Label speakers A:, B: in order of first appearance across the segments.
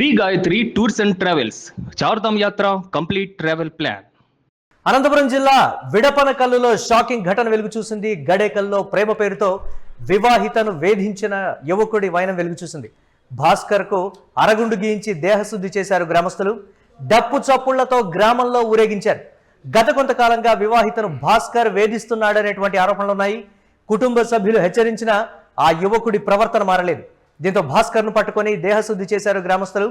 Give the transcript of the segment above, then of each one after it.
A: Shri Gayatri tours and travels Chardham యాత్ర complete travel plan.
B: Anantapuram జిల్లా విడపనకల్లులో shocking ఘటన వెలుగు చూసింది. గడేకల్లో ప్రేమ పేరుతో వివాహితను వేధించిన యువకుడి వైనం వెలుగు చూసింది. భాస్కర్కు అరగుండు గీయించి దేహశుద్ధి చేశారు గ్రామస్తులు. డప్పు చప్పుళ్లతో గ్రామంలో ఊరేగించారు. గత కొంతకాలంగా వివాహితను భాస్కర్ వేధిస్తున్నాడనేటువంటి ఆరోపణలున్నాయి. కుటుంబ సభ్యులు హెచ్చరించినా ఆ యువకుడి ప్రవర్తన మారలేదు. దీంతో భాస్కర్ను పట్టుకొని దేహశుద్ధి చేశారు గ్రామస్తులు.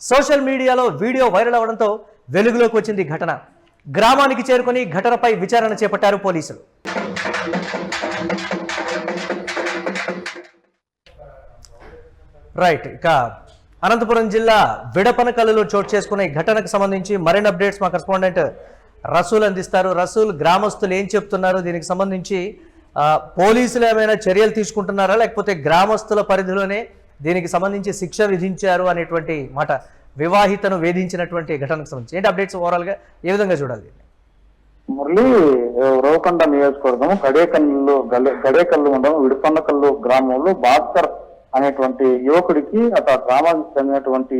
B: సోషల్ మీడియాలో వీడియో వైరల్ అవడంతో వెలుగులోకి వచ్చింది ఘటన. గ్రామానికి చేరుకొని ఘటనపై విచారణ చేపట్టారు పోలీసులు. రైట్, ఇక అనంతపురం జిల్లా విడపనకల్లులో చోటు చేసుకున్న ఈ ఘటనకు సంబంధించి మరిన్ని అప్డేట్స్ మా కరెస్పాండెంట్ రసూల్ అందిస్తారు. రసూల్, గ్రామస్తులు ఏం చెప్తున్నారు? దీనికి సంబంధించి పోలీసులు ఏమైనా చర్యలు తీసుకుంటున్నారా, లేకపోతే గ్రామస్తుల పరిధిలోనే దీనికి సంబంధించి శిక్ష విధించారు అనేటువంటి మాట, వివాహితను వేధించినటువంటి ఘటనకు సంబంధించి ఏంటి అప్డేట్స్? ఓవరాల్ గా ఏ విధంగా చూడాలి?
C: మురళి, రోకండ నియోజకవర్గం గడేకల్లు మండలం విడుపన్నకల్లు గ్రామంలో భాస్కర్ అనేటువంటి యువకుడికి గ్రామానికి చెందినటువంటి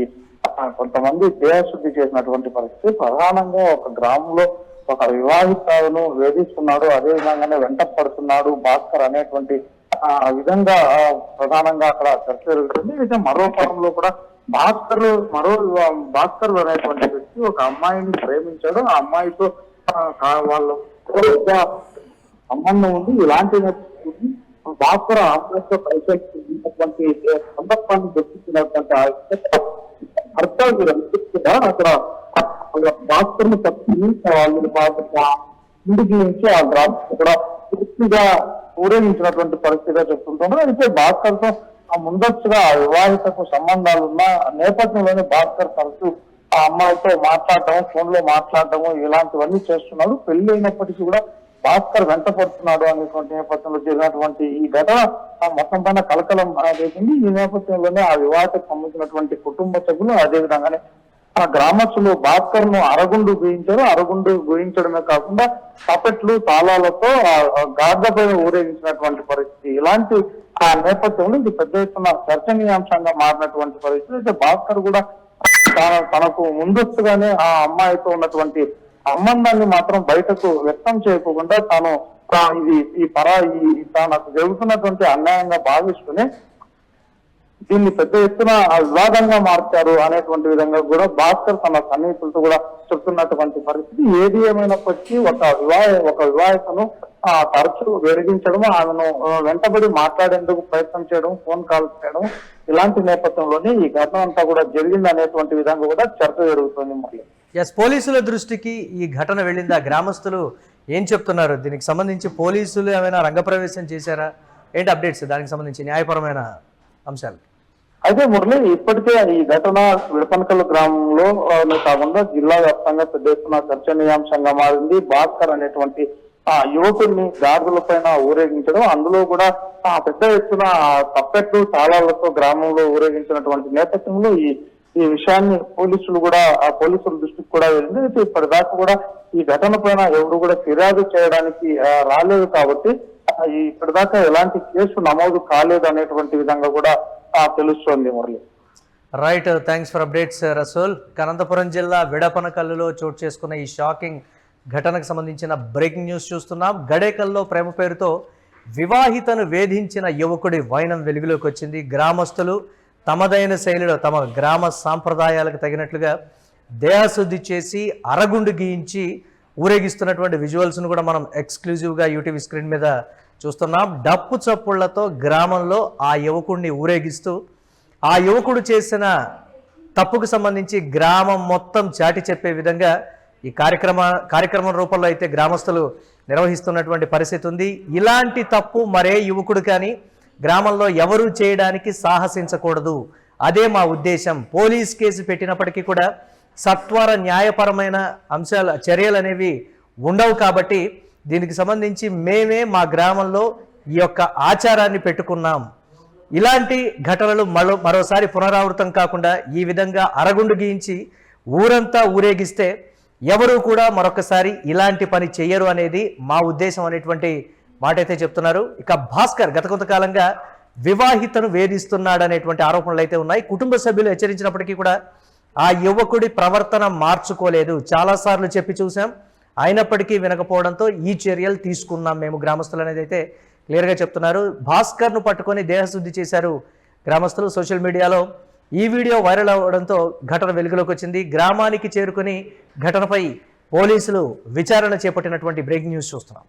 C: కొంతమంది దేహశుద్ధి చేసినటువంటి పరిస్థితి. ప్రధానంగా ఒక గ్రామంలో ఒక వివాహితను వేధిస్తున్నాడు, అదే విధంగానే వెంట పడుతున్నాడు భాస్కర్ అనేటువంటి విధంగా ప్రధానంగా అక్కడ చర్చ జరుగుతుంది. అయితే మరో కోణంలో కూడా భాస్కర్ అనేటువంటి వ్యక్తి ఒక అమ్మాయిని ప్రేమించాడు. ఆ అమ్మాయితో వాళ్ళు సంబంధం ఉంది. ఇలాంటి భాస్కర్ అమ్మాయితో పరిచయించినటువంటి సందర్భాన్ని గుర్తించినటువంటి అర్థాలు కూడా అక్కడ భాస్కర్ ను తప్పించి వాళ్ళు ఇంటికి నుంచి ఆ గ్రామం కూడా పూర్తిగా ఊరేగించినటువంటి పరిస్థితిగా చెప్తుంటారు. అయితే భాస్కర్ తో ముందస్తుగా వివాహితకు సంబంధాలు ఉన్న నేపథ్యంలోనే భాస్కర్ తరచు ఆ అమ్మాయితో మాట్లాడటము, ఫోన్ లో మాట్లాడటము ఇలాంటివన్నీ చేస్తున్నాడు. పెళ్లి అయినప్పటికీ కూడా భాస్కర్ వెంట పడుతున్నాడు అనేటువంటి నేపథ్యంలో జరిగినటువంటి ఈ ఘటన మొత్తం పైన కలకలం చేసింది. ఈ నేపథ్యంలోనే ఆ వివాహితకు సంబంధించినటువంటి కుటుంబ సభ్యులు అదేవిధంగానే ఆ గ్రామస్తులు భాస్కర్ ను అరగుండు గూయించారు. అరగుండు గూయించడమే కాకుండా తపెట్లు తాళాలతో గార్డ పైన ఊరేగించినటువంటి పరిస్థితి. ఇలాంటి ఆ నేపథ్యంలో ఇది పెద్ద ఎత్తున చర్చనీయాంశంగా మారినటువంటి పరిస్థితి. అయితే భాస్కర్ కూడా తనకు ముందస్తుగానే ఆ అమ్మాయితో ఉన్నటువంటి సంబంధాన్ని మాత్రం బయటకు వ్యక్తం చేయకుండా తాను తనకు జరుగుతున్నటువంటి అన్యాయంగా భావిస్తూనే దీన్ని పెద్ద ఎత్తున వివాదంగా మార్చారు అనేటువంటి విధంగా కూడా భాస్కర్ తన సన్నిహితులతో కూడా చెప్తున్నటువంటి పరిస్థితి. ఏది ఏమైనప్పటికీ ఒక వివాహితను తరచు వెలిగించడం, ఆమెను వెంటబడి మాట్లాడేందుకు ప్రయత్నం చేయడం, ఫోన్ కాల్ చేయడం ఇలాంటి నేపథ్యంలోనే ఈ ఘటన అంతా కూడా జరిగింది అనేటువంటి విధంగా కూడా చర్చ జరుగుతుంది. మరి
B: పోలీసుల దృష్టికి ఈ ఘటన వెళ్ళిందా? గ్రామస్తులు ఏం చెప్తున్నారు? దీనికి సంబంధించి పోలీసులు ఏమైనా రంగప్రవేశం చేశారా? ఏంటి అప్డేట్స్ దానికి సంబంధించి న్యాయపరమైన అంశాలు?
C: అయితే మురళి, ఇప్పటికే ఈ ఘటన విడపనకల్లు గ్రామంలో కాకుండా జిల్లా వ్యాప్తంగా పెద్ద ఎత్తున చర్చనీయాంశంగా మారింది. భాస్కర్ అనేటువంటి యువకుడిని గాడిదల పైన ఊరేగించడం, అందులో కూడా పెద్ద ఎత్తున తప్పెట్లు తాళాలతో గ్రామంలో ఊరేగించినటువంటి నేపథ్యంలో ఈ విషయాన్ని పోలీసుల దృష్టికి కూడా వెళ్ళింది. అయితే ఇప్పటిదాకా కూడా ఈ ఘటన పైన ఎవరు కూడా ఫిర్యాదు చేయడానికి రాలేదు కాబట్టి ఇప్పటిదాకా ఎలాంటి కేసు నమోదు కాలేదు అనేటువంటి విధంగా కూడా తెలుస్తోంది. Murali,
B: right, thanks for updates Rasool. Anantapuram జిల్లా విడపనకల్లులో చోటు చేసుకున్న ఈ షాకింగ్ ఘటనకు సంబంధించిన బ్రేకింగ్ న్యూస్ చూస్తున్నాం. గడేకల్లో ప్రేమ పేరుతో వివాహితను వేధించిన యువకుడి వైనం వెలుగులోకి వచ్చింది. గ్రామస్తులు తమదైన శైలిలో తమ గ్రామ సాంప్రదాయాలకు తగినట్లుగా దేహశుద్ధి చేసి అరగుండు గీయించి ఊరేగిస్తున్నటువంటి విజువల్స్ను కూడా మనం ఎక్స్క్లూజివ్గా యూటీవీ స్క్రీన్ మీద చూస్తున్నాం. డప్పు చప్పుళ్లతో గ్రామంలో ఆ యువకుడిని ఊరేగిస్తూ ఆ యువకుడు చేసిన తప్పుకు సంబంధించి గ్రామం మొత్తం చాటి చెప్పే విధంగా ఈ కార్యక్రమం రూపంలో అయితే గ్రామస్తులు నిర్వహిస్తున్నటువంటి పరిస్థితి ఉంది. ఇలాంటి తప్పు మరే యువకుడు కానీ గ్రామంలో ఎవరూ చేయడానికి సాహసించకూడదు, అదే మా ఉద్దేశం. పోలీస్ కేసు పెట్టినప్పటికీ కూడా సత్వర న్యాయపరమైన చర్యలు అనేవి ఉండవు. కాబట్టి దీనికి సంబంధించి మేమే మా గ్రామంలో ఈ యొక్క ఆచారాన్ని పెట్టుకున్నాం. ఇలాంటి ఘటనలు మరోసారి పునరావృతం కాకుండా ఈ విధంగా అరగుండు గీయించి ఊరంతా ఊరేగిస్తే ఎవరు కూడా మరొకసారి ఇలాంటి పని చెయ్యరు అనేది మా ఉద్దేశం అనేటువంటి మాట అయితే చెప్తున్నారు. ఇక భాస్కర్ గత కొంతకాలంగా వివాహితను వేధిస్తున్నాడనేటువంటి ఆరోపణలు అయితే ఉన్నాయి. కుటుంబ సభ్యులు హెచ్చరించినప్పటికీ కూడా ఆ యువకుడి ప్రవర్తన మార్చుకోలేదు. చాలాసార్లు చెప్పి చూసాం, అయినప్పటికీ వినకపోవడంతో ఈ చర్యలు తీసుకున్నాం మేము గ్రామస్తులు అనేది అయితే క్లియర్గా చెప్తున్నారు. భాస్కర్ను పట్టుకొని దేహశుద్ధి చేశారు గ్రామస్తులు. సోషల్ మీడియాలో ఈ వీడియో వైరల్ అవ్వడంతో ఘటన వెలుగులోకి వచ్చింది. గ్రామానికి చేరుకుని ఘటనపై పోలీసులు విచారణ చేపట్టినటువంటి బ్రేకింగ్ న్యూస్ చూస్తున్నాం.